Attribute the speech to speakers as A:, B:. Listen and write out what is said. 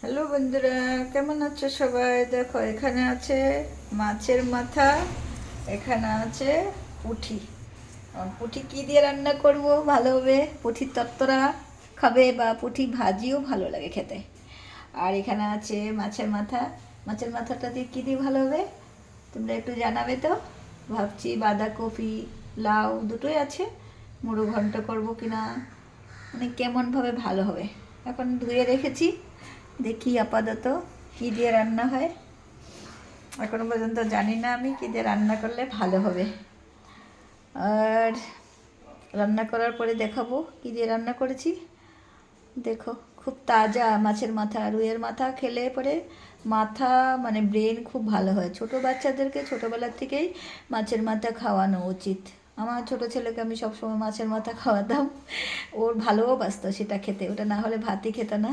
A: Hello বন্ধুরা, কেমন আছো সবাই? দেখো, এখানে আছে মাছের মাথা, এখানে আছে পুঁটি। পুঁটি কি দিয়ে রান্না করব ভালো হবে? পুঁটির তত্তরা খাবে বা পুঁটি ভাজিও ভালো লাগে খেতে। আর এখানে আছে মাছের মাথা। মাছের মাথাটা দিয়ে কী দিয়ে ভালো হবে তোমরা একটু জানাবে তো। ভাবছি বাঁধাকপি, লাউ দুটোই আছে, মুড়ো ঘন্ট করবো কিনা, মানে কেমনভাবে ভালো হবে। এখন ধুয়ে রেখেছি, দেখি আপাতত কী দিয়ে রান্না হয়। এখনো পর্যন্ত জানি না আমি কী দিয়ে রান্না করলে ভালো হবে। আর রান্না করার পরে দেখাবো কী দিয়ে রান্না করেছি। দেখো, খুব তাজা মাছের মাথা। রুইয়ের মাথা খেলে পরে মাথা মানে ব্রেন খুব ভালো হয়। ছোটো বাচ্চাদেরকে ছোটোবেলার থেকেই মাছের মাথা খাওয়ানো উচিত। আমার ছোটো ছেলেকে আমি সবসময় মাছের মাথা খাওয়াতাম, ওর ভালোও বাসতো সেটা খেতে। ওটা না হলে ভাতই খেত না।